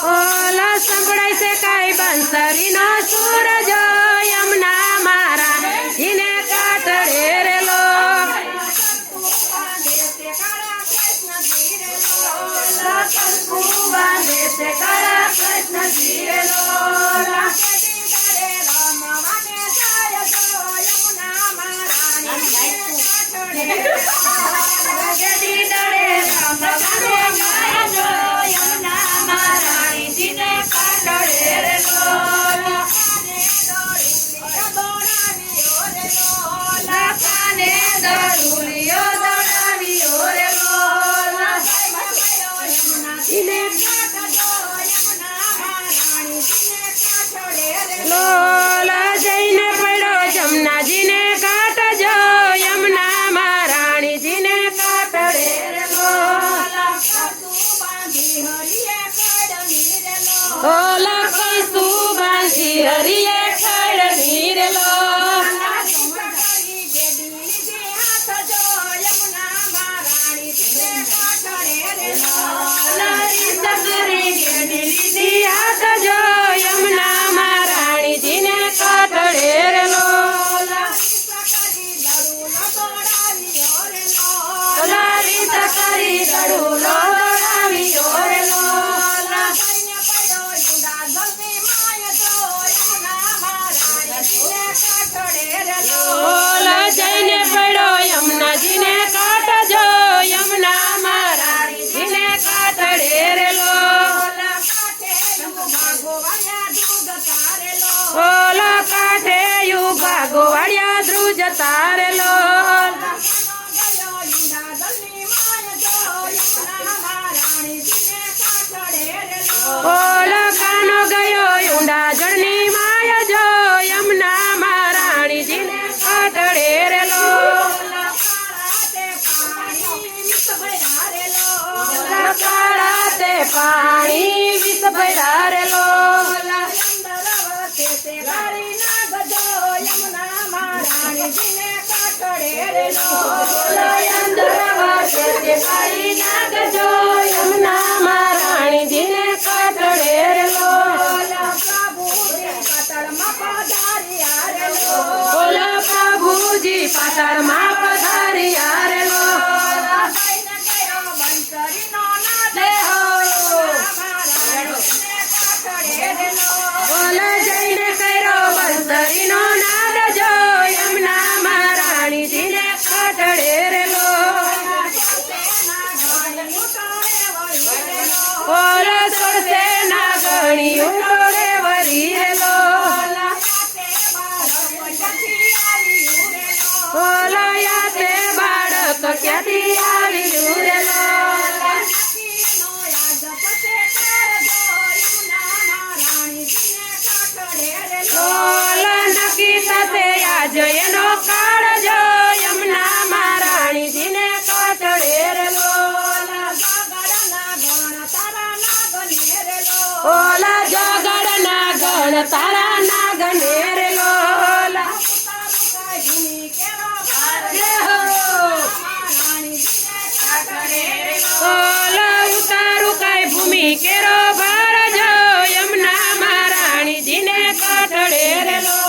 ઓલા સંભળાય છે કાઈ બંસરી નો સુર જો યમુના મારા જીને કાટડે રેલો બાંધે છે કાળા કૃષ્ણ જીરેલો લોલા જઈને પડ્યો જમનાજીને કાટજો યમુના મહારાણીજીને કાટડે ઓલા કઈસુ બાંધી હરિએ ખડની રેલો જઈને પડ્યો યમુનાજીને કાટજો યમુના મહારાણીજીને કાટડે રેલો ઓલા કાંઠે યુગા ગોવાળિયા ધ્રુજ તારેલો ઓલા કાનો ગયો ઊંડા જળની માય જો યમુના મહારાણીજીને કાટડે રેલો કાળા તે પાણી વિષ ભર્યા રેલો યમુના મહારાણીજીને કાટડે રેલો ઓલા પ્રભુજી પાતાળમાં પધાર્યા રેલો ઓલા જઈને કર્યો બંસરીનો નાદ જો યમુના મહારાણીજીને કાટડે રેલો ઓલા સોળસે ના ગણી ઉટોડે વરી રેલો ઓલા યાતે બાળક ક્યાંથી આવી રેલો ઓલા નક્કી થશે આજ એનો કાળજો યમુના મહારાણીજીને કાટડે રેલો ઓલા જગડના ગણ તારા નાગને રેલો ઓલા ઉતારું કાઈ ભૂમિ કેરો ભરજો યમુના મહારાણીજીને કાટડે રેલો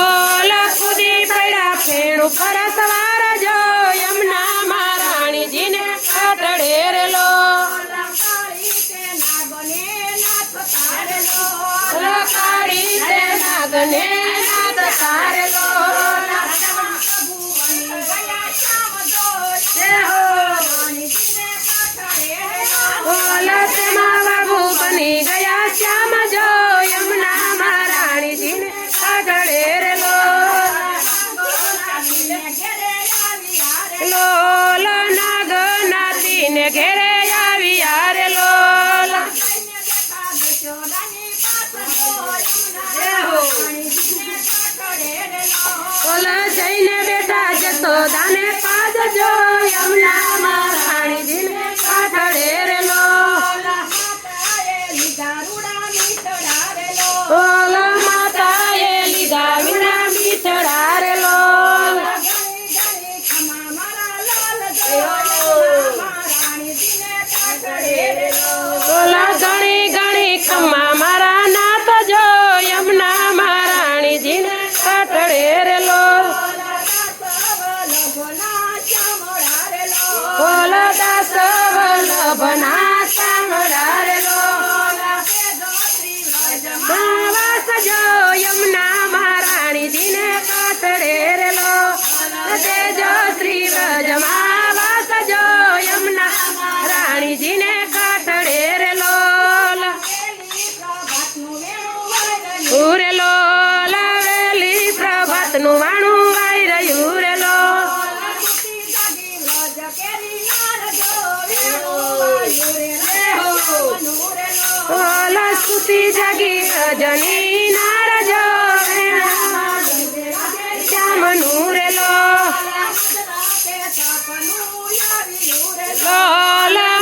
ઓલા કુદી પડ્યા ફેણું પર સવાર જો યમુના મહારાણીજીને કાટડે રેલો કાઢી તે નાગને નાદ તારેલો તેમાં બાબુ બની ગયા શ્યામ જો યમુના મહારાણીજીને કાઢડે રે લોલ નાગ નાતીને ઘેરે આવી યારે લોલ ઓલા જઈને બેટા જશોદાને પાદ જો યમુના મહારાણીજીને કાઢડે રે ઓલા માતાએ લીધા વીણા મીઠડા રે લોલ ઓલા ઘણી ઘણી ખમ્મા મારા નાથ જો યમુના મહારાણીજીને કાઢડે રે લોલ ઓલા દાસ વલ્લભના સામડા રે લોલ વાસ જો યમુના મહારાણીજીને કાઢડે રે લોલ તેજો શ્રી વ્રજમાં વાસ જો યમુના મહારાણીજીને કાઢડે રે લોલ ઉરે લોલ વેલી પ્રભાતનું વાણું વાઈ રહ્યું રે લોલ ઓલા સ્તુતિ જાગી રજની નારજો શ્યામનું રે લોલ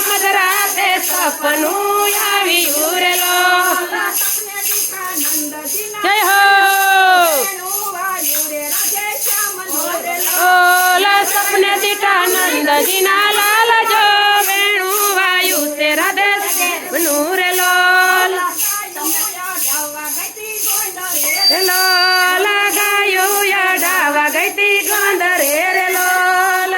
મધરાતે સપનું આવ્યું રે લોલ જય હો ઓલા સપને દીઠા નંદજીના લાલ જો વેણું વાયુ તે રાધે મનું રે લોલ લોલ ગાયો યાડાવા ગઈતી ગોંદરે રે લોલ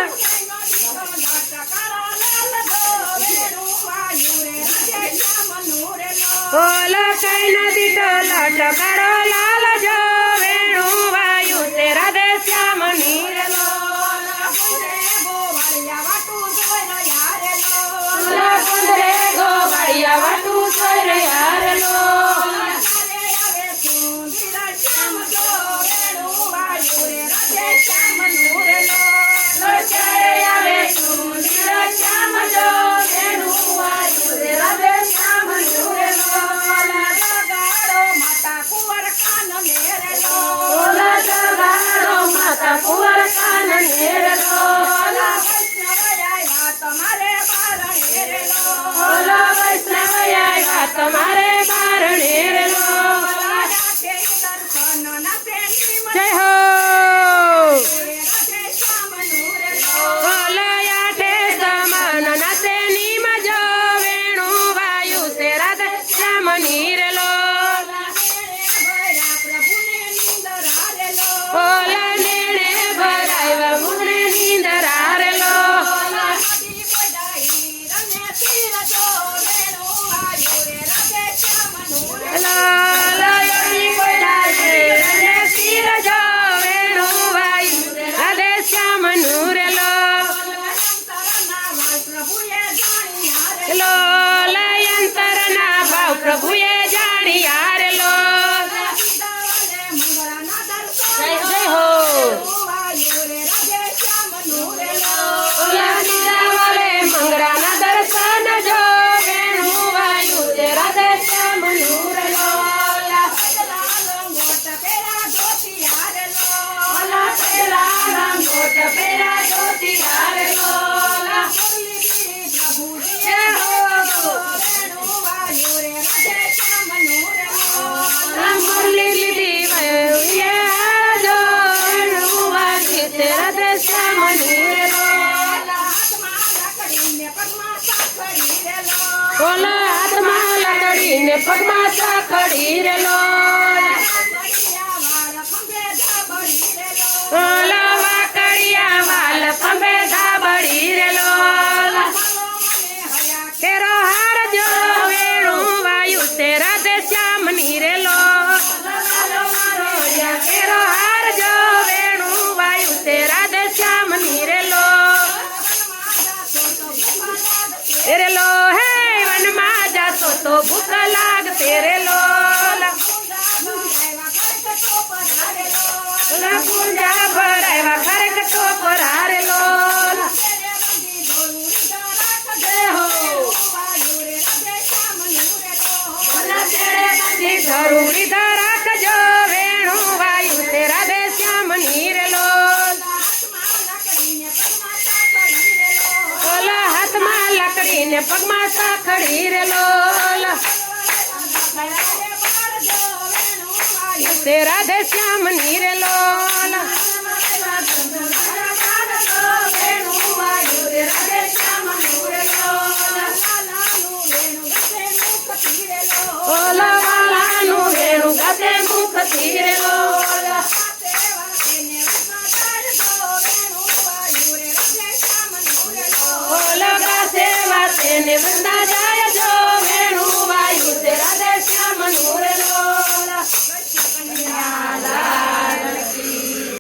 ઓલા કઈ નદી તો લટકારો લાલ જો વેણું વાયુ તે રાધે શ્યામની રે લોલ કુંદરે ગોવાળિયા વાટું સોય રહ્યા રે લોલ માતા કુંવર કાન નેર લોલ ઓલા વૈષ્ણવ આવ્યા તમારે બારણે રે લોલ જય હો ઓલા આઠે સમાન નાતે નીમ જો વેણું વાયુ તે રાધે શ્યામની રે લોલ ઓલા નેણે ભરાવ્યા મુને નીંદરા રે લોલ પ્રભુએ જાણ્યા રે લોલ જય હો ઓલા નિરાવલે મંગળાના દર્શન જો વેણું વાયુ તે રાધે શ્યામનું રે લોલ ઓલા પેલા રંગોટ પેરા ધોતિયા રે લોલ જય હો મુરલી લીધી વૈયા જો વેણું વાયુ તે રાધે શ્યામની રે લોલ ઓલા હાથમાં લકડીને પગમાં સાંકળી રે લોલ ઓલા વાકડિયા વાલ ખંભે ધાબળી રે લોલ કેરો હાર જો વેણું વાયુ તે રાધે શ્યામની રે લોલ તો ભૂખ લાગતે રે લોલ પૂંજા ભરાવ્યા ખરેખર પરારે લોલ જરૂરી રાખજો વેણું વાયુ તે રાધે શ્યામ નીર લોલ ઓલા હાથમાં લકડી ને પગમાં સાખડી રે લોલ તે રાધે શ્યામ નીર લોલ ઓલા વાલાનું વેણું ગાતે મુખ તીરે લોલ ઓલા ગાતે વાતે ને વૃંદા જાય